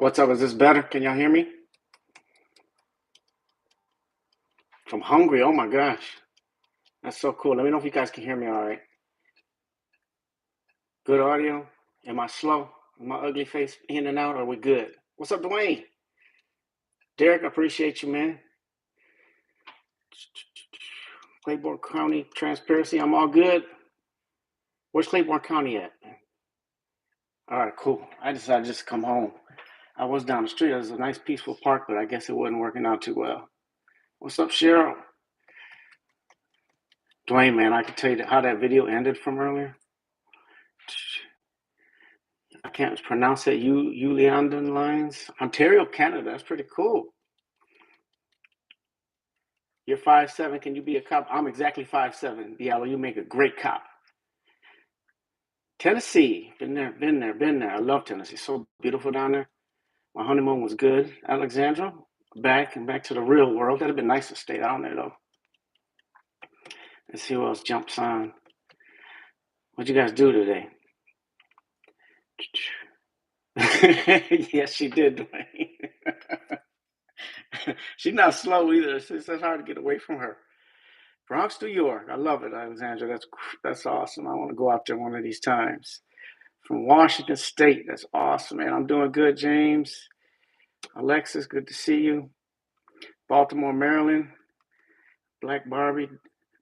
What's up? Is this better? Can y'all hear me? I'm hungry. Oh my gosh. That's so cool. Let me know if you guys can hear me all right. Good audio? Am I slow? Am my ugly face in and out? Are we good? What's up, Dwayne? Derek, I appreciate you, man. Claiborne County Transparency. I'm all good. Where's Claiborne County at? All right, cool. I decided just to come home. I was down the street. It was a nice, peaceful park, but I guess it wasn't working out too well. What's up, Cheryl? Dwayne, man, I can tell you how that video ended from earlier. I can't pronounce it. Uliandan Lines, Ontario, Canada. That's pretty cool. You're 5'7". Can you be a cop? I'm exactly 5'7". Yeah, well, you make a great cop. Tennessee, been there. I love Tennessee. So beautiful down there. My honeymoon was good. Alexandra, back to the real world. That'd have been nice to stay down there though. Let's see who else jumps on. What'd you guys do today? Yes, she did, Dwayne. She's not slow either. It's hard to get away from her. Bronx, New York. I love it, Alexandra. That's awesome. I want to go out there one of these times. From Washington State. That's awesome, man. I'm doing good, James. Alexis, good to see you. Baltimore, Maryland. Black Barbie.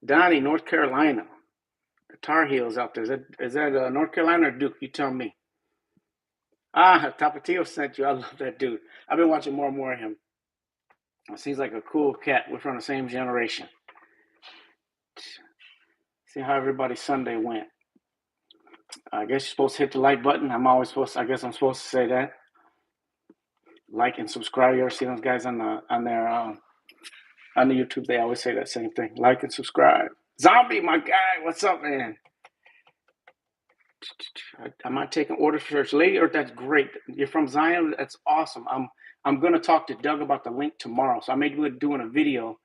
Donnie, North Carolina. The Tar Heels out there. Is that North Carolina or Duke? You tell me. Tapatio sent you. I love that dude. I've been watching more and more of him. Seems like a cool cat. We're from the same generation. See how everybody's Sunday went. I guess you're supposed to hit the like button. I guess I'm supposed to say that. Like and subscribe. You ever see those guys on the YouTube? They always say that same thing. Like and subscribe. Zombie, my guy. What's up, man? I'm not taking orders for Church Lady, or that's great. You're from Zion. That's awesome. I'm going to talk to Doug about the link tomorrow. So I may be doing a video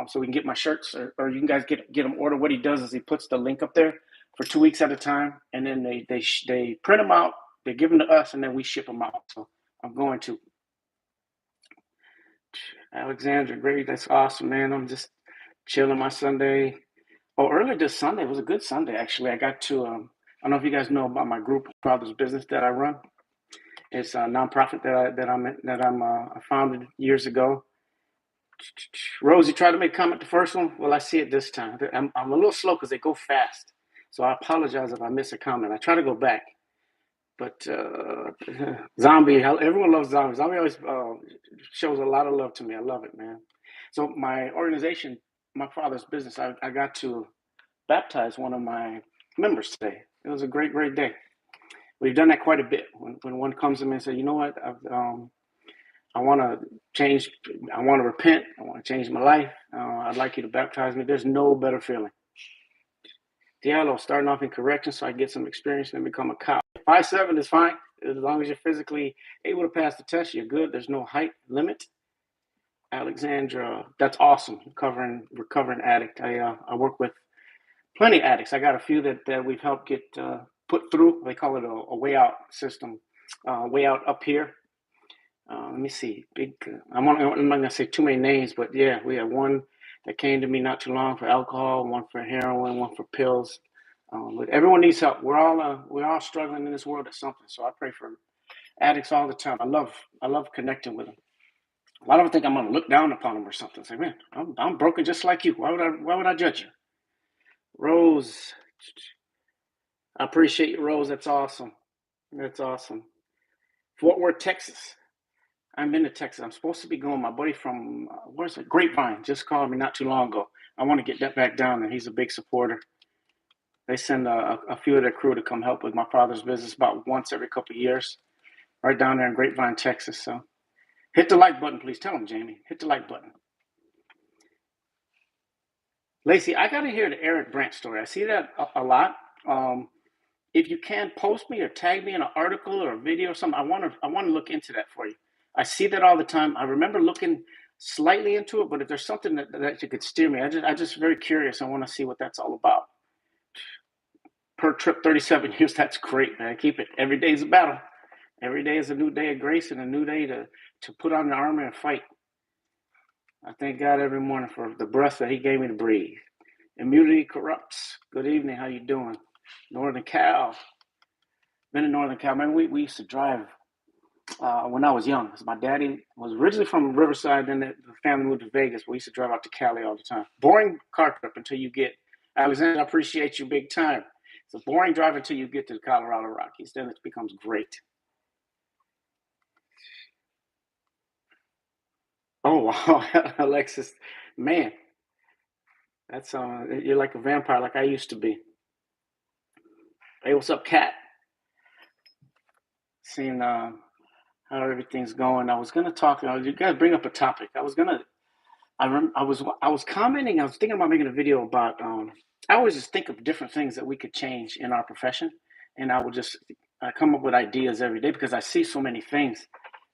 so we can get my shirts, or you can guys get them ordered. What he does is he puts the link up there for 2 weeks at a time, and then they print them out. They give them to us, and then we ship them out. So I'm going to. Alexandra, great. That's awesome, man. I'm just chilling my Sunday. Oh, earlier this Sunday was a good Sunday, actually. I got to, I don't know if you guys know about my group, Father's Business, that I run. It's a nonprofit I founded years ago. Rose, you tried to make a comment the first one? Well, I see it this time. I'm a little slow because they go fast. So I apologize if I miss a comment. I try to go back. But Zombie, everyone loves Zombie. Zombie always shows a lot of love to me. I love it, man. So my organization, my Father's Business, I got to baptize one of my members today. It was a great, great day. We've done that quite a bit. When one comes to me and says, you know what, I want to change, I want to repent, I want to change my life, I'd like you to baptize me. There's no better feeling. Diallo, starting off in correction so I get some experience and become a cop. 5'7" is fine. As long as you're physically able to pass the test, you're good. There's no height limit. Alexandra, that's awesome. Recovering addict. I work with plenty of addicts. I got a few that we've helped get put through. They call it a way out system, way out up here. Let me see. I'm not going to say too many names, but yeah, we have one that came to me not too long for alcohol, one for heroin, one for pills. But everyone needs help. We're all struggling in this world at something. So I pray for addicts all the time. I love connecting with them. A lot of them think I'm going to look down upon them or something. Say, man, I'm broken just like you. Why would I judge you? Rose, I appreciate you, Rose. That's awesome. That's awesome. Fort Worth, Texas. I've been to Texas. I'm supposed to be going. My buddy from where's it? Grapevine just called me not too long ago. I want to get that back down there. He's a big supporter. They send a few of their crew to come help with my Father's Business about once every couple of years, right down there in Grapevine, Texas. So hit the like button, please. Tell them, Jamie. Hit the like button. Lacey, I got to hear the Eric Brandt story. I see that a lot. If you can, post me or tag me in an article or a video or something. I want to look into that for you. I see that all the time. I remember looking slightly into it, but if there's something that you could steer me, I'm just very curious. I want to see what that's all about. Per trip, 37 years. That's great, man. Keep it. Every day's a battle. Every day is a new day of grace and a new day to put on the armor and fight. I thank God every morning for the breath that He gave me to breathe. Immunity corrupts. Good evening. How you doing? Northern Cal. Been in Northern Cal. Man, we used to drive when I was young. My daddy was originally from Riverside, then the family moved to Vegas. We used to drive out to Cali all the time. Boring car trip until you get, Alexander, I appreciate you big time. It's a boring drive until you get to the Colorado Rockies. Then it becomes great. Oh, wow. Alexis, man, that's you're like a vampire like I used to be. Hey, what's up, Kat? Seeing how everything's going. I was gonna talk. You guys bring up a topic. I was commenting. I was thinking about making a video about. I always just think of different things that we could change in our profession, and I would just come up with ideas every day because I see so many things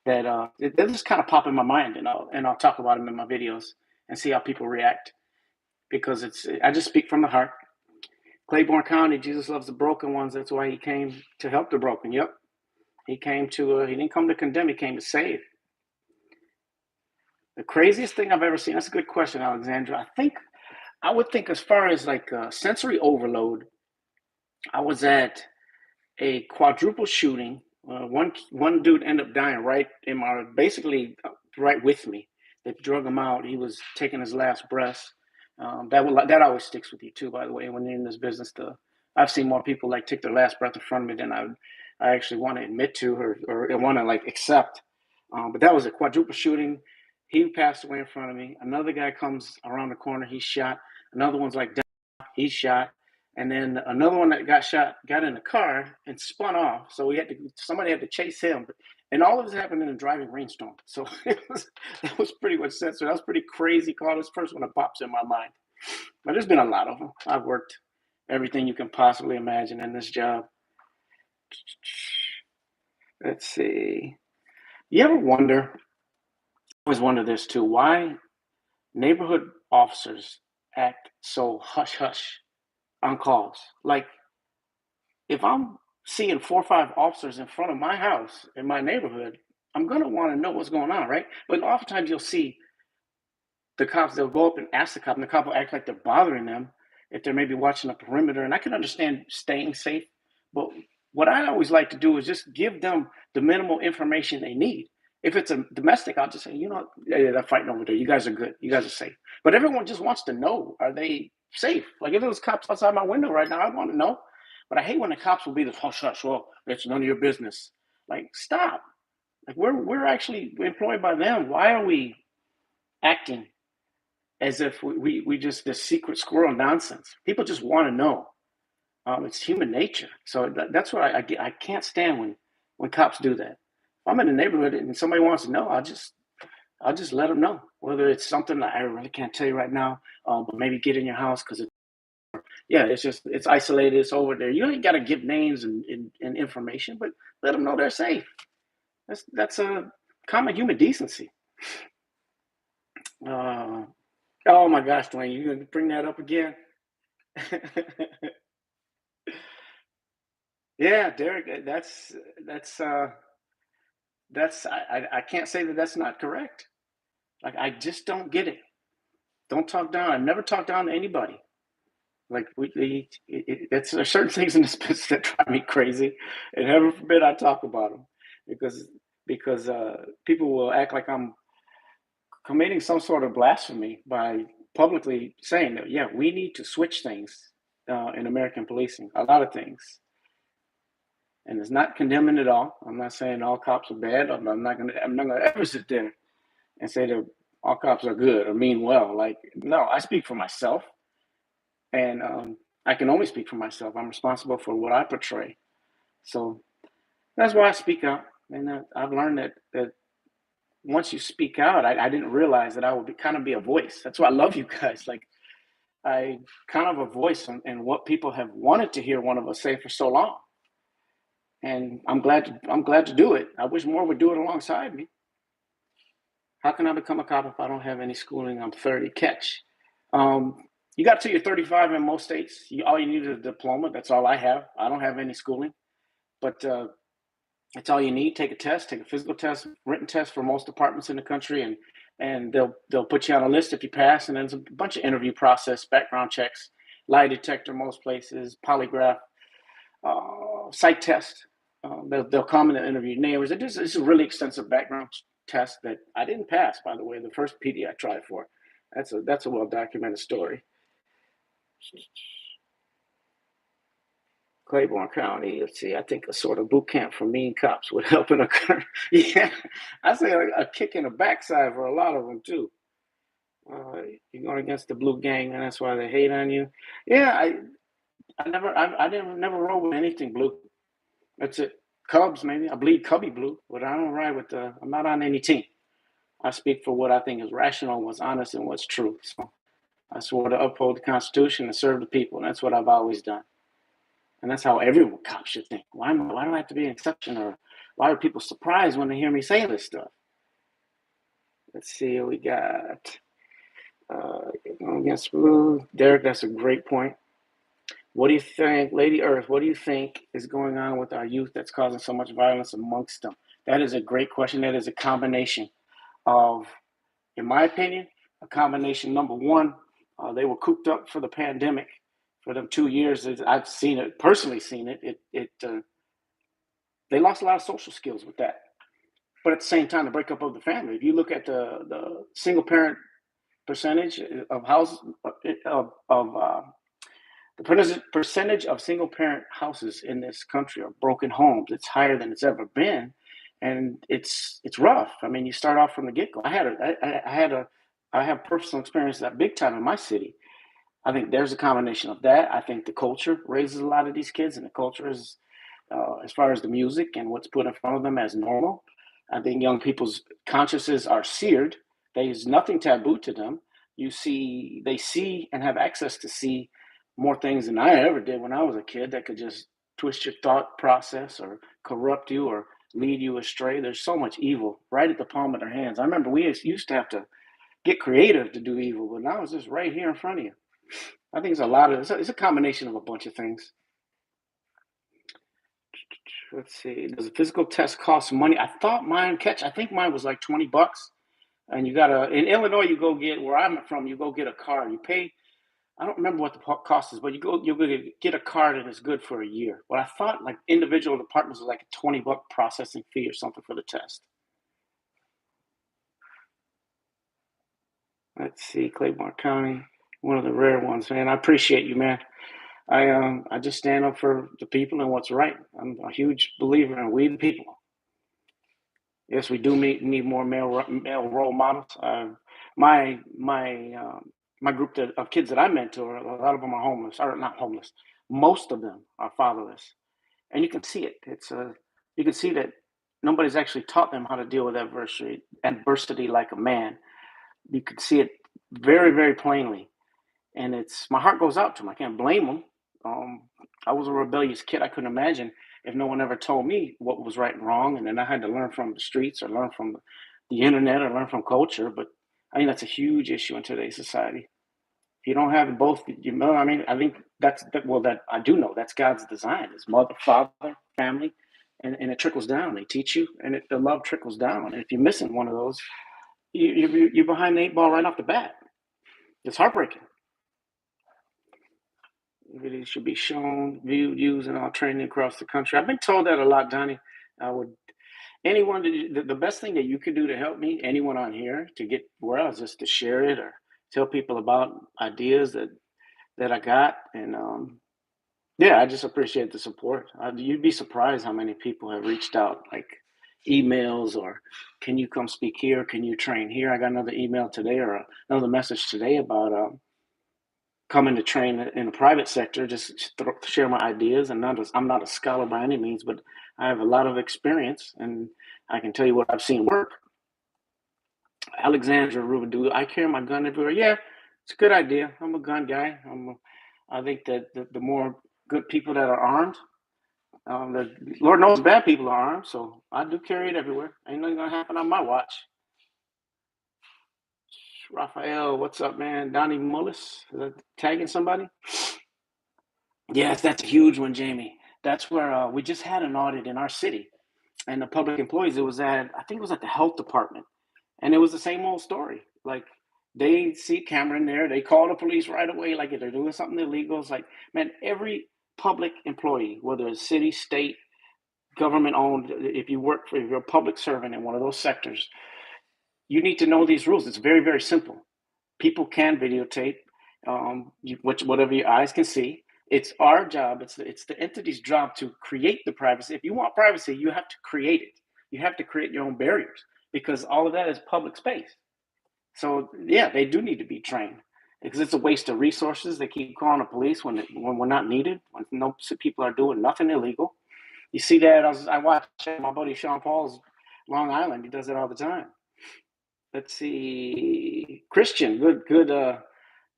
that they just kind of pop in my mind, and I'll talk about them in my videos and see how people react because I just speak from the heart. Claiborne County, Jesus loves the broken ones. That's why He came to help the broken. Yep, He came to. He didn't come to condemn. He came to save. The craziest thing I've ever seen. That's a good question, Alexandra. I would think as far as like sensory overload. I was at a quadruple shooting. One dude ended up dying right in my basically right with me. They drug him out. He was taking his last breath. That always sticks with you too. By the way, when you're in this business, I've seen more people like take their last breath in front of me than I actually want to admit to or want to like accept. But that was a quadruple shooting. He passed away in front of me. Another guy comes around the corner. He's shot. Another one's like he's shot. And then another one that got shot got in the car and spun off. So somebody had to chase him. And all of this happened in a driving rainstorm. So that was pretty much censored. That was pretty crazy call. This first one that pops in my mind. But there's been a lot of them. I've worked everything you can possibly imagine in this job. Let's see. You ever wonder, I always wonder this too, why neighborhood officers act so hush-hush on calls? Like, if I'm seeing 4 or 5 officers in front of my house in my neighborhood, I'm going to want to know what's going on, right? But oftentimes you'll see the cops, they'll go up and ask the cop, and the cop will act like they're bothering them if they're maybe watching a perimeter. And I can understand staying safe, but what I always like to do is just give them the minimal information they need. If it's a domestic, I'll just say, yeah, they're fighting over there. You guys are good. You guys are safe. But everyone just wants to know, are they safe? Like if it was cops outside my window right now, I'd want to know. But I hate when the cops will be the hush hush. Well, it's none of your business. Like stop. Like we're actually employed by them. Why are we acting as if we just this secret squirrel nonsense? People just want to know. It's human nature. So that's what I can't stand when cops do that. If I'm in the neighborhood and somebody wants to know, I'll just let them know. Whether it's something that I really can't tell you right now, but maybe get in your house because it's isolated, it's over there. You ain't got to give names and information, but let them know they're safe. That's a common human decency. Oh my gosh, Dwayne, you gonna bring that up again? Yeah, Derek, I can't say that that's not correct. Like I just don't get it. Don't talk down. I've never talked down to anybody. Like there's certain things in this business that drive me crazy, and heaven forbid I talk about them because people will act like I'm committing some sort of blasphemy by publicly saying that we need to switch things in American policing, a lot of things, and it's not condemning at all. I'm not saying all cops are bad. I'm not gonna ever sit there and say that all cops are good or mean well. Like no, I speak for myself. And I can only speak for myself. I'm responsible for what I portray. So that's why I speak out. And I've learned that once you speak out, I didn't realize that I would kind of be a voice. That's why I love you guys. Like I kind of a voice in what people have wanted to hear one of us say for so long. And I'm glad to do it. I wish more would do it alongside me. How can I become a cop if I don't have any schooling? I'm 30. Catch. You got to your 35 in most states. All you need is a diploma. That's all I have. I don't have any schooling. But That's all you need. Take a test, take a physical test, written test for most departments in the country, and they'll put you on a list if you pass. And then there's a bunch of interview process, background checks, lie detector most places, polygraph, psych test. They'll come in and interview neighbors. It's a really extensive background test that I didn't pass, by the way. The first PD I tried for. That's a well documented story. Claiborne County. Let's see. I think a sort of boot camp for mean cops would help in a. Yeah, I say a kick in the backside for a lot of them too. You're going against the blue gang, and that's why they hate on you. Yeah, I didn't never roll with anything blue. That's it. Cubs, maybe. I bleed Cubby blue, but I don't ride with the. I'm not on any team. I speak for what I think is rational, what's honest, and what's true. So I swore to uphold the Constitution and serve the people, and that's what I've always done. And that's how every cop should think. Why do I have to be an exception, or why are people surprised when they hear me say this stuff? Let's see what we got. Against blue. Derek, that's a great point. What do you think, Lady Earth, what do you think is going on with our youth that's causing so much violence amongst them? That is a great question. That is a combination of, in my opinion, a combination. Number one, they were cooped up for the pandemic for them 2 years. I've seen it, personally seen it. They lost a lot of social skills with that. But at the same time, the breakup of the family. If you look at the single parent percentage of houses of the percentage of single parent houses in this country are broken homes. It's higher than it's ever been, and it's rough. I mean, you start off from the get go. I have personal experience that big time in my city. I think there's a combination of that. I think the culture raises a lot of these kids, and the culture is, as far as the music and what's put in front of them as normal. I think young people's consciences are seared. There's nothing taboo to them. They see and have access to see more things than I ever did when I was a kid that could just twist your thought process or corrupt you or lead you astray. There's so much evil right at the palm of their hands. I remember we used to have to get creative to do evil, but now it's just right here in front of you. I think it's a combination of a bunch of things. Let's see. Does a physical test cost money? I think mine was like $20. And in Illinois, you go get, where I'm from, you go get a card. You pay, I don't remember what the cost is, but you're going to get a card and it's good for a year. But I thought like individual departments was like a $20 processing fee or something for the test. Let's see, Claiborne County, one of the rare ones, man. I appreciate you, man. I just stand up for the people and what's right. I'm a huge believer in we the people. Yes, we do need more male role models. My group of kids that I mentor, a lot of them are homeless, or not homeless. Most of them are fatherless, and you can see it. You can see that nobody's actually taught them how to deal with adversity like a man. You could see it very, very plainly, and my heart goes out to them. I can't blame them. I was a rebellious kid. I couldn't imagine if no one ever told me what was right and wrong, and then I had to learn from the streets or learn from the internet or learn from culture. But I think that's a huge issue in today's society. If you don't have both, I mean, I think that I do know that's God's design: is mother, father, family, and it trickles down. They teach you, and the love trickles down. And if you're missing one of those, you're behind the eight ball right off the bat. It's heartbreaking. Videos should be shown, viewed, used in all training across the country. I've been told that a lot, Donnie. I would the best thing that you could do to help me, anyone on here, to get where I was, just to share it or tell people about ideas that I got. And yeah, I just appreciate the support. You'd be surprised how many people have reached out, like emails or can you come speak here? Can you train here? I got another email today or another message today about coming to train in the private sector, just share my ideas. And I'm not a scholar by any means, but I have a lot of experience and I can tell you what I've seen work. Alexandra Rubin, do I carry my gun everywhere? Yeah, it's a good idea. I'm a gun guy. I think that the more good people that are armed, the Lord knows bad people are armed, so I do carry it everywhere. Ain't nothing gonna happen on my watch. Raphael, what's up, man? Donnie Mullis, is that tagging somebody? Yes, that's a huge one, Jamie. That's where we just had an audit in our city, and the public employees. It was I think it was at the health department, and it was the same old story. Like they see a camera in there, they call the police right away, like if they're doing something illegal. It's like, man, every public employee, whether it's city, state, government owned, if you're a public servant in one of those sectors, you need to know these rules. It's very, very simple. People can videotape whatever your eyes can see. It's our job. It's the entity's job to create the privacy. If you want privacy, you have to create it. You have to create your own barriers because all of that is public space. So yeah, they do need to be trained because it's a waste of resources. They keep calling the police when we're not needed. When no people are doing nothing illegal. You see that I watch my buddy Sean Paul's Long Island. He does it all the time. Let's see, Christian.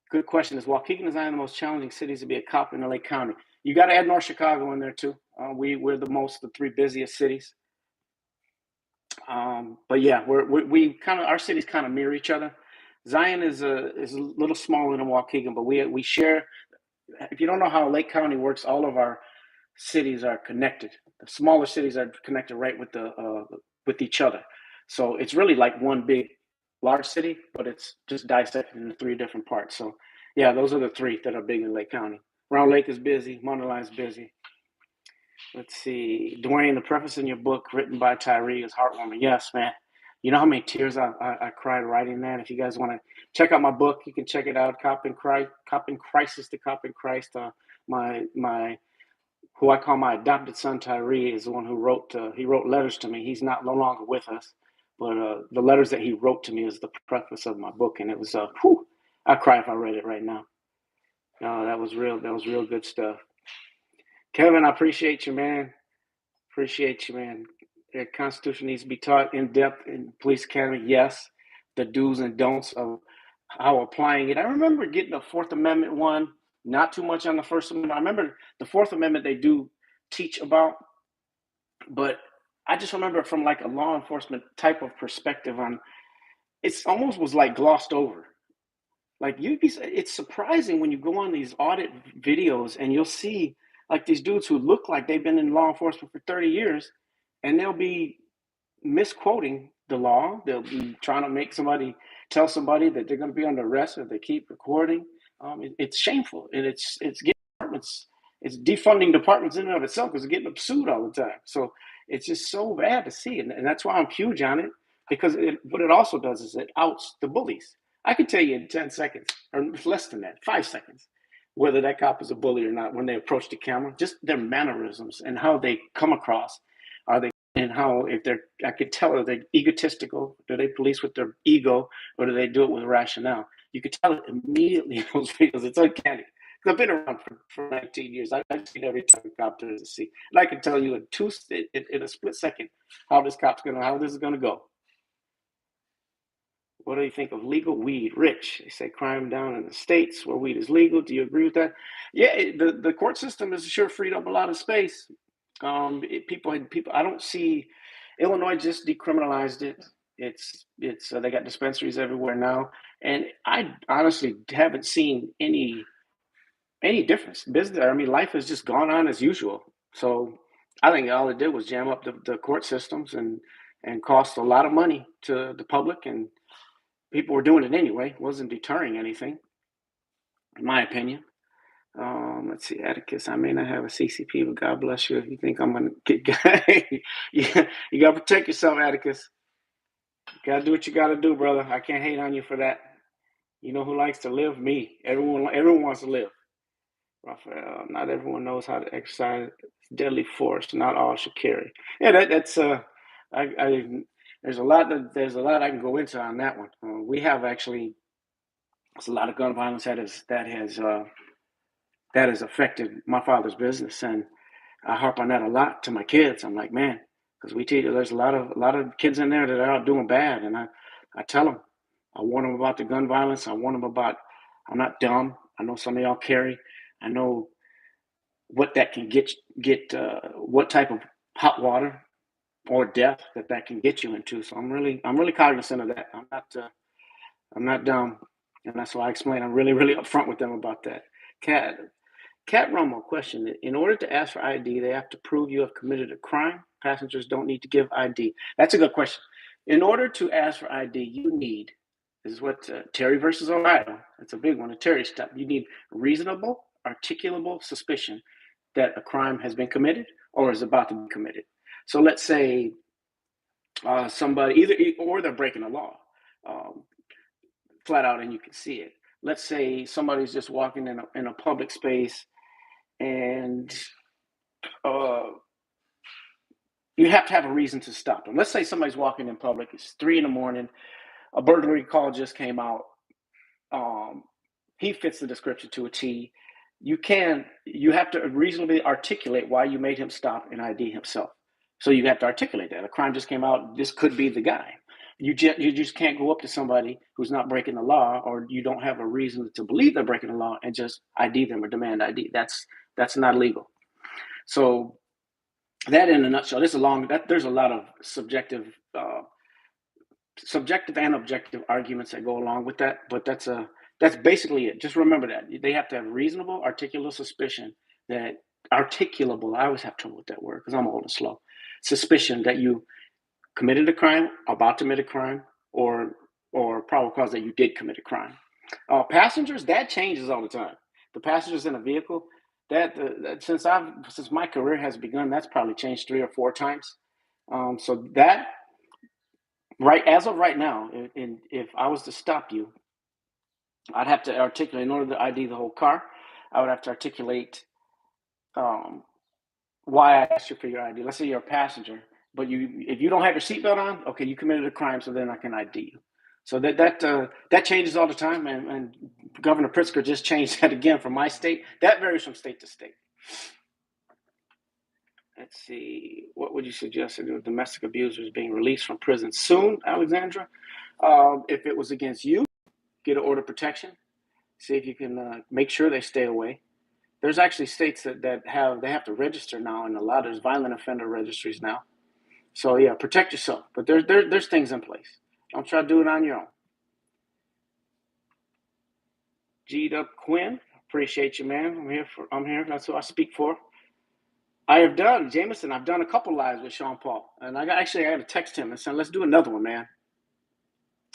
Good question. Is Waukegan, Zion the most challenging cities to be a cop in LA County? You got to add North Chicago in there too. We're the three busiest cities. But yeah, we kind of, our cities kind of mirror each other. Zion is a little smaller than Waukegan, but we share. If you don't know how Lake County works, all of our cities are connected. The smaller cities are connected right with each other. So it's really like one big large city, but it's just dissected into three different parts. So yeah, those are the three that are big in Lake County. Round Lake is busy. Monterey is busy. Let's see. Dwayne, the preface in your book written by Tyree is heartwarming. Yes, man. You know how many tears I cried writing that? If you guys want to check out my book, you can check it out. Cop in Crisis, the Cop in Christ. My who I call my adopted son Tyree is the one who wrote letters to me. He's no longer with us, but the letters that he wrote to me is the preface of my book, and it was I'd cry if I read it right now. That was real good stuff. Kevin, I appreciate you, man. Appreciate you, man. The Constitution needs to be taught in depth in police academy. Yes, the do's and don'ts of how applying it. I remember getting the Fourth Amendment one, not too much on the First Amendment. I remember the Fourth Amendment they do teach about, but I just remember from like a law enforcement type of perspective on it's almost was like glossed over. Like it's surprising when you go on these audit videos and you'll see like these dudes who look like they've been in law enforcement for 30 years and they'll be misquoting the law. They'll be trying to tell somebody that they're going to be under arrest if they keep recording. It's shameful, and it's getting departments. It's defunding departments in and of itself because they're getting sued all the time. So it's just so bad to see, and that's why I'm huge on it because what it also does is it outs the bullies. I can tell you in 10 seconds or less than that, 5 seconds, whether that cop is a bully or not when they approach the camera. Just their mannerisms and how they come across. Are they and how I could tell if they're egotistical. Do they police with their ego or do they do it with rationale? You could tell it immediately in those videos. It's uncanny. I've been around for 19 years. I've seen every type of cop there is to see. And I can tell you in a split second how this is gonna go. What do you think of legal weed? Rich, they say crime down in the states where weed is legal. Do you agree with that? Yeah, the court system has sure freed up a lot of space. People. I don't see. Illinois just decriminalized it. It's they got dispensaries everywhere now, and I honestly haven't seen any difference. Business. I mean, life has just gone on as usual. So I think all it did was jam up the court systems and cost a lot of money to the public, and people were doing it anyway. It wasn't deterring anything, in my opinion. Let's see, Atticus. I may not have a CCP, but God bless you if you think I'm gonna get. Yeah, you gotta protect yourself, Atticus. You gotta do what you gotta do, brother. I can't hate on you for that. You know who likes to live? Me. Everyone wants to live. Raphael. Not everyone knows how to exercise deadly force. Not all should carry. Yeah, that's there's a lot I can go into on that one. We have actually there's a lot of gun violence that has affected my father's business, and I harp on that a lot to my kids. I'm like, man, because we teach there's a lot of kids in there that are out doing bad, and I tell them, I warn them about the gun violence. I warn them about I'm not dumb. I know some of y'all carry. I know what that can get what type of hot water or death that can get you into. So I'm really cognizant of that. I'm not dumb, and that's why I explain. I'm really upfront with them about that. Cat Romo question: in order to ask for ID, they have to prove you have committed a crime. Passengers don't need to give ID. That's a good question. In order to ask for ID, you need, this is what Terry versus Ohio, that's a big one, a Terry step. You need reasonable, articulable suspicion that a crime has been committed or is about to be committed. So let's say somebody, or they're breaking the law flat out and you can see it. Let's say somebody's just walking in a public space and uh, you have to have a reason to stop them. Let's say somebody's walking in public, it's 3 a.m, a burglary call just came out. He fits the description to a T. You have to reasonably articulate why you made him stop and ID himself. So you have to articulate that. A crime just came out, this could be the guy. You just can't go up to somebody who's not breaking the law, or you don't have a reason to believe they're breaking the law, and just ID them or demand ID. That's not legal. So that, in a nutshell, there's a lot of subjective and objective arguments that go along with that, but that's basically it. Just remember that they have to have reasonable, articulable suspicion that articulable. I always have trouble with that word because I'm old and slow. Suspicion that you committed a crime, about to commit a crime, or probable cause that you did commit a crime. Passengers, that changes all the time. The passengers in a vehicle, that since my career has begun, that's probably changed 3 or 4 times. So that, right as of right now, if I was to stop you, I'd have to articulate, in order to ID the whole car, I would have to articulate why I asked you for your ID. Let's say you're a passenger, but if you don't have your seatbelt on, okay, you committed a crime, so then I can ID you. So that changes all the time, and Governor Pritzker just changed that again for my state. That varies from state to state. Let's see, what would you suggest if domestic abusers being released from prison soon, Alexandra? If it was against you, get an order of protection. See if you can make sure they stay away. There's actually states that have to register now, and there's violent offender registries now. So yeah, protect yourself. But there's things in place. Don't try to do it on your own. G'd up Quinn, appreciate you, man. I'm here. That's who I speak for. I have done, Jameson. I've done a couple lives with Sean Paul, and I got to text him and say, let's do another one, man.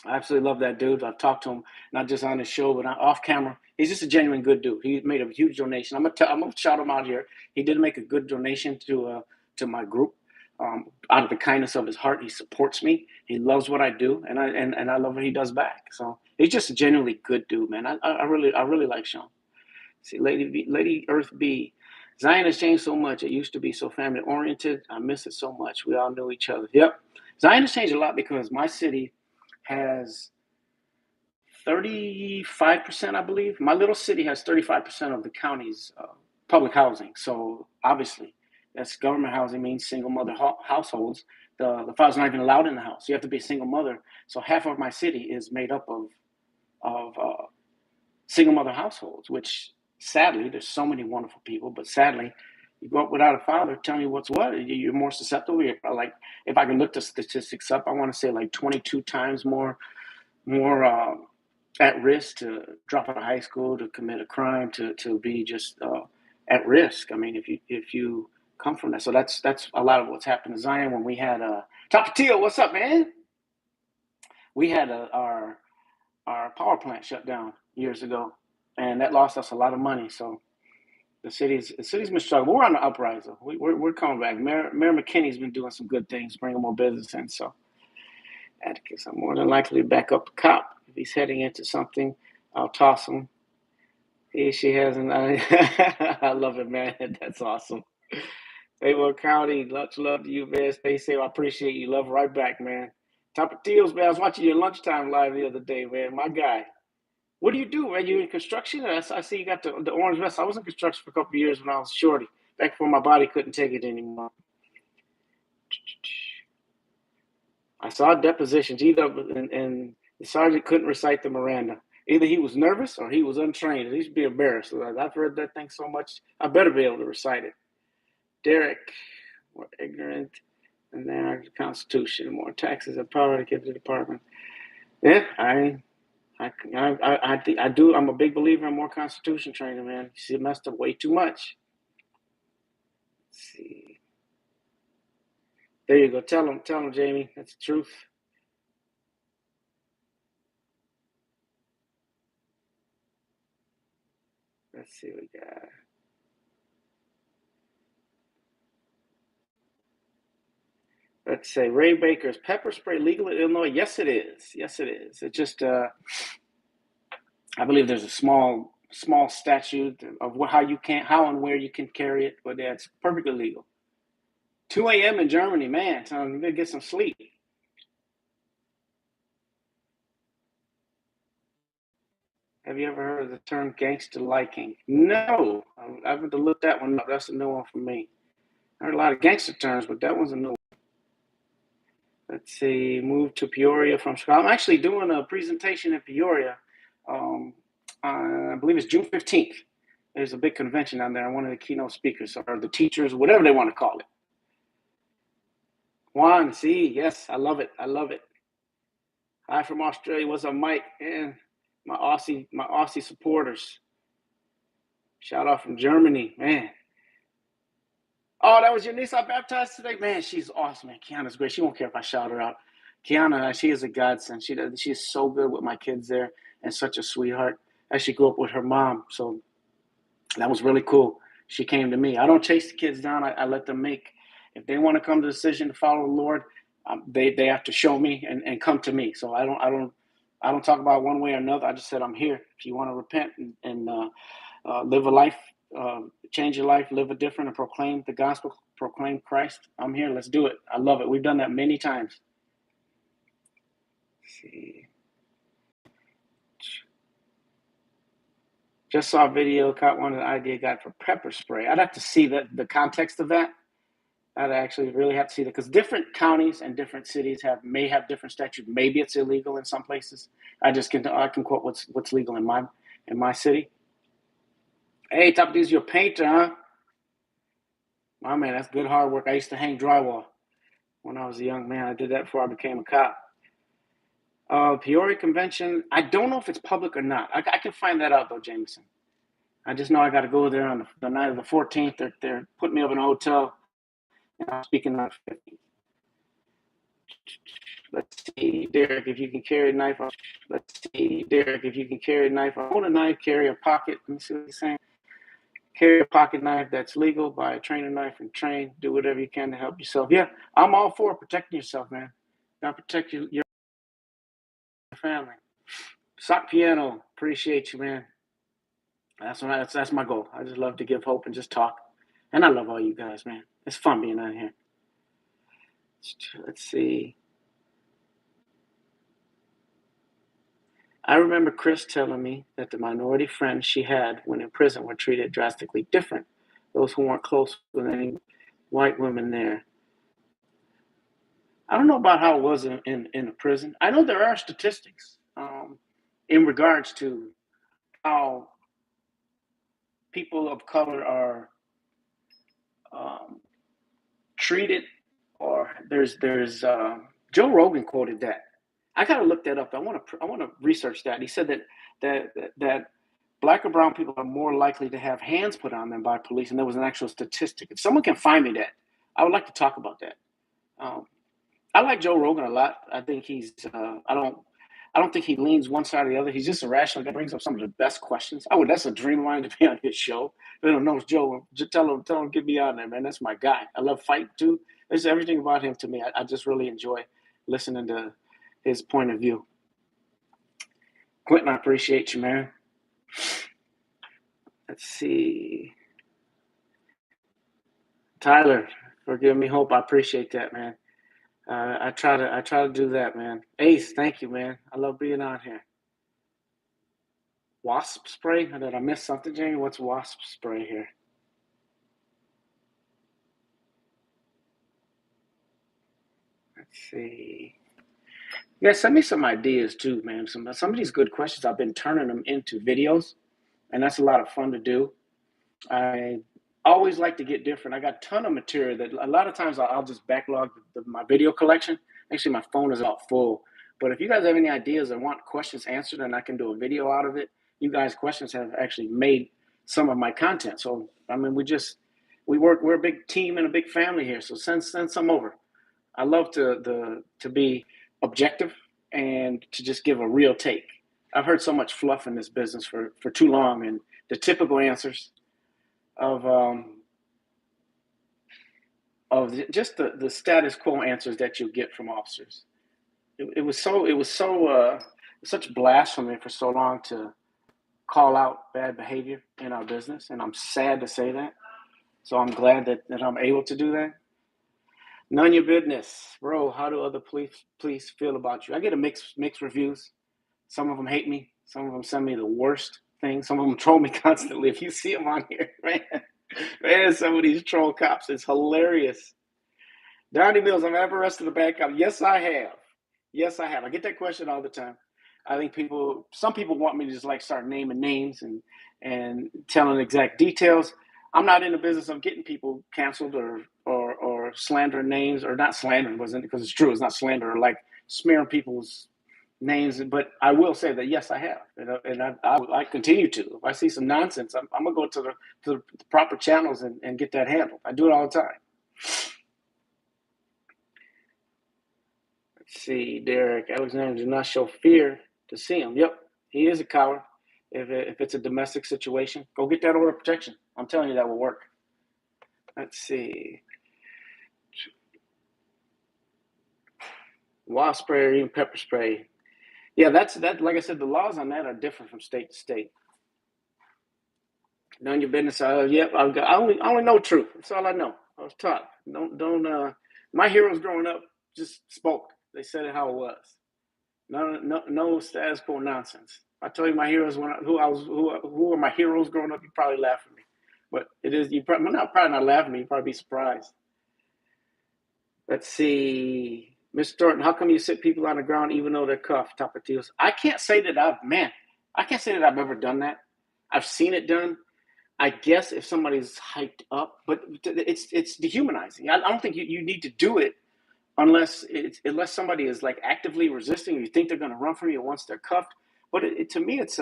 I absolutely love that dude. I've talked to him not just on the show, but off camera. He's just a genuine good dude. He made a huge donation. I'm gonna shout him out here. He did make a good donation to my group. Out of the kindness of his heart, he supports me. He loves what I do, and I love what he does back. So he's just a genuinely good dude, man. I really like Sean. See, Lady Earth B. Zion has changed so much. It used to be so family oriented. I miss it so much. We all knew each other. Yep. Zion has changed a lot because my city has 35%, I believe. My little city has 35% of the county's public housing. So obviously, that's government housing, means single mother households. The father's not even allowed in the house. You have to be a single mother. So half of my city is made up of single mother households, which sadly, there's so many wonderful people, but sadly, you go up without a father telling you what's what, you're more susceptible. Like, if I can look the statistics up, I want to say like 22 times more at risk to drop out of high school, to commit a crime, to be just at risk. I mean, if you come from that, so that's a lot of what's happened to Zion. When we had Tapatio, what's up, man? We had our power plant shut down years ago, and that lost us a lot of money. So the city's been struggling. We're on the uprising. We're coming back. Mayor McKinney's been doing some good things, bringing more business in. So Atticus, I'm more than likely to back up a cop. If he's heading into something, I'll toss him. She hasn't. I love it, man. That's awesome. Hayward County, much love to you, man. Stay safe. I appreciate you. Love right back, man. Tapatios, man. I was watching your lunchtime live the other day, man. My guy. What do you do, man? You in construction? I see you got the orange vest. I was in construction for a couple of years when I was shorty, back before my body couldn't take it anymore. I saw depositions, and the sergeant couldn't recite the Miranda. Either he was nervous or he was untrained. He should be embarrassed. I've heard that thing so much, I better be able to recite it. Derek, more ignorant than the Constitution, more taxes and power to give the department. Yeah, I do. I'm a big believer in more Constitution training, man. She messed up way too much. Let's see. There you go. Tell him, Jamie. That's the truth. Let's see what we got. Let's say Ray Baker's pepper spray legal in Illinois. Yes, it is. Yes, it is. It just, I believe there's a small statute of how and where you can carry it, but yeah, it's perfectly legal. 2 a.m. in Germany, man. So you gotta get some sleep. Have you ever heard of the term gangster liking? No, I have to look that one up. That's a new one for me. I heard a lot of gangster terms, but that one's a new one. Let's see, moved to Peoria from Chicago. I'm actually doing a presentation in Peoria. Um, I believe it's June 15th. There's a big convention down there. I'm one of the keynote speakers or the teachers, whatever they want to call it. Juan, see, yes, I love it. I love it. Hi from Australia. What's up, Mike? And my Aussie supporters. Shout out from Germany, man. Oh, that was your niece I baptized today? Man, she's awesome, man. Kiana's great. She won't care if I shout her out. Kiana, she is a godsend. She's so good with my kids there and such a sweetheart. I actually grew up with her mom, so that was really cool. She came to me. I don't chase the kids down. I let them make, if they want to come to the decision to follow the Lord, they have to show me and come to me. So I don't talk about one way or another. I just said I'm here. If you want to repent and live a life, change your life, live a different, and proclaim the gospel, proclaim Christ, I'm here. Let's do it. I love it. We've done that many times. Let's see. Just saw a video, caught one of the idea got for pepper spray. I'd have to see the context of that. I'd actually really have to see that because different counties and different cities may have different statutes. Maybe it's illegal in some places. I can quote what's legal in my city. Hey, Top D's, you're a painter, huh? My man, that's good hard work. I used to hang drywall when I was a young man. I did that before I became a cop. Peoria Convention. I don't know if it's public or not. I can find that out though, Jameson. I just know I got to go there on the night of the 14th. They're putting me up in a hotel. And I'm speaking on the 15th. Let's see, Derek, if you can carry a knife. Let's see, Derek, if you can carry a knife. Own a knife, carry a pocket. Let me see what he's saying. Carry a pocket knife that's legal. Buy a trainer knife and train. Do whatever you can to help yourself. Yeah, I'm all for protecting yourself, man. Gotta protect your family. Sock piano, appreciate you, man. That's my goal. I just love to give hope and just talk. And I love all you guys, man. It's fun being out here. Let's see. I remember Chris telling me that the minority friends she had when in prison were treated drastically different. Those who weren't close with any white women there. I don't know about how it was in a prison. I know there are statistics in regards to how people of color are um, treated, or there's Joe Rogan quoted that. I gotta look that up. I want to research that. He said that black or brown people are more likely to have hands put on them by police, and there was an actual statistic. If someone can find me that, I would like to talk about that. Um, I like Joe Rogan a lot. I think he's I don't think he leans one side or the other. He's just a rational guy. Brings up some of the best questions. Oh, that's a dream of mine to be on his show. They don't know it's Joe. Just tell him, get me on there, man. That's my guy. I love fight too. There's everything about him to me. I just really enjoy listening to his point of view. Quentin, I appreciate you, man. Let's see. Tyler, for giving me hope. I appreciate that, man. I try to do that, man. Ace, thank you, man. I love being on here. Wasp spray? Did I miss something, Jamie? What's wasp spray here? Let's see. Yeah, send me some ideas too, man. Some of these good questions, I've been turning them into videos, and that's a lot of fun to do. I always like to get different. I got a ton of material that a lot of times I'll just backlog my video collection. Actually, my phone is about full. But if you guys have any ideas and want questions answered and I can do a video out of it, you guys' questions have actually made some of my content. So, I mean, we work, we're a big team and a big family here. So send some over. I love to be objective and to just give a real take. I've heard so much fluff in this business for too long, and the typical answers of just the status quo answers that you get from officers. It was such blasphemy for so long to call out bad behavior in our business, and I'm sad to say that. So I'm glad that I'm able to do that. None your business, bro. How do other police feel about you? I get a mixed reviews. Some of them hate me. Some of them send me the worst things. Some of them troll me constantly. If you see them on here, man, some of these troll cops, it's hilarious. Donnie Mills, I've ever arrested a bad cop. Yes, I have. Yes, I have. I get that question all the time. I think some people want me to just like start naming names and telling exact details. I'm not in the business of getting people canceled or slandering names, or not slandering, wasn't, because it's true. It's not slander, or like smearing people's names. But I will say that yes, I have, and I continue to. If I see some nonsense, I'm gonna go to the proper channels and get that handled. I do it all the time. Let's see, Derek Alexander does not show fear to see him. Yep, he is a coward. If it's a domestic situation, go get that order of protection. I'm telling you, that will work. Let's see. Wasp spray or even pepper spray. Yeah, that. Like I said, the laws on that are different from state to state. None of your business. Yep, I only know truth. That's all I know. I was taught. Don't. My heroes growing up just spoke. They said it how it was. No status quo nonsense. I tell you my heroes who are my heroes growing up, you probably laugh at me. But it is you probably not laughing at me, you probably be surprised. Let's see. Mr. Thornton, how come you sit people on the ground even though they're cuffed, Tapatios? I can't say that I've ever done that. I've seen it done. I guess if somebody's hyped up, but it's dehumanizing. I don't think you need to do it unless somebody is like actively resisting, or you think they're going to run from you once they're cuffed. But to me, it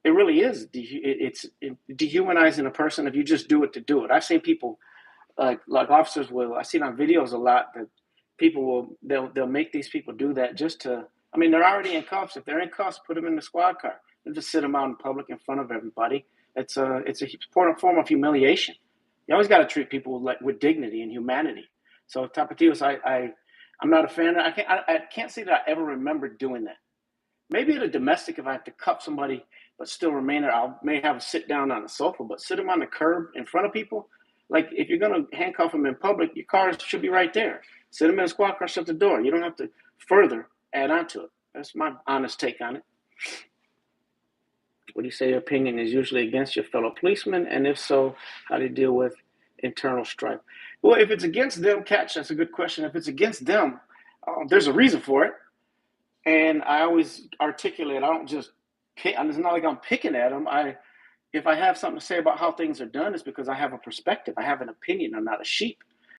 really is it's dehumanizing a person if you just do it to do it. I've seen people like officers will. I see it on videos a lot that people they'll make these people do that just to. I mean, they're already in cuffs. If they're in cuffs, put them in the squad car. They'll just sit them out in public in front of everybody. It's a form of humiliation. You always got to treat people with dignity and humanity. So Tapatios, I'm not a fan. I can't say that I ever remember doing that. Maybe at a domestic, if I have to cuff somebody but still remain there, I may have a sit down on the sofa. But sit them on the curb in front of people, like if you're gonna handcuff them in public, your car should be right there. Sit them in a squad car, shut the door. You don't have to further add on to it. That's my honest take on it. What do you say your opinion is usually against your fellow policemen? And if so, how do you deal with internal strife? Well, if it's against them, Catch, that's a good question. If it's against them, there's a reason for it. And I always articulate, I don't just pick, it's not like I'm picking at them. If I have something to say about how things are done, it's because I have a perspective. I have an opinion. I'm not a sheep.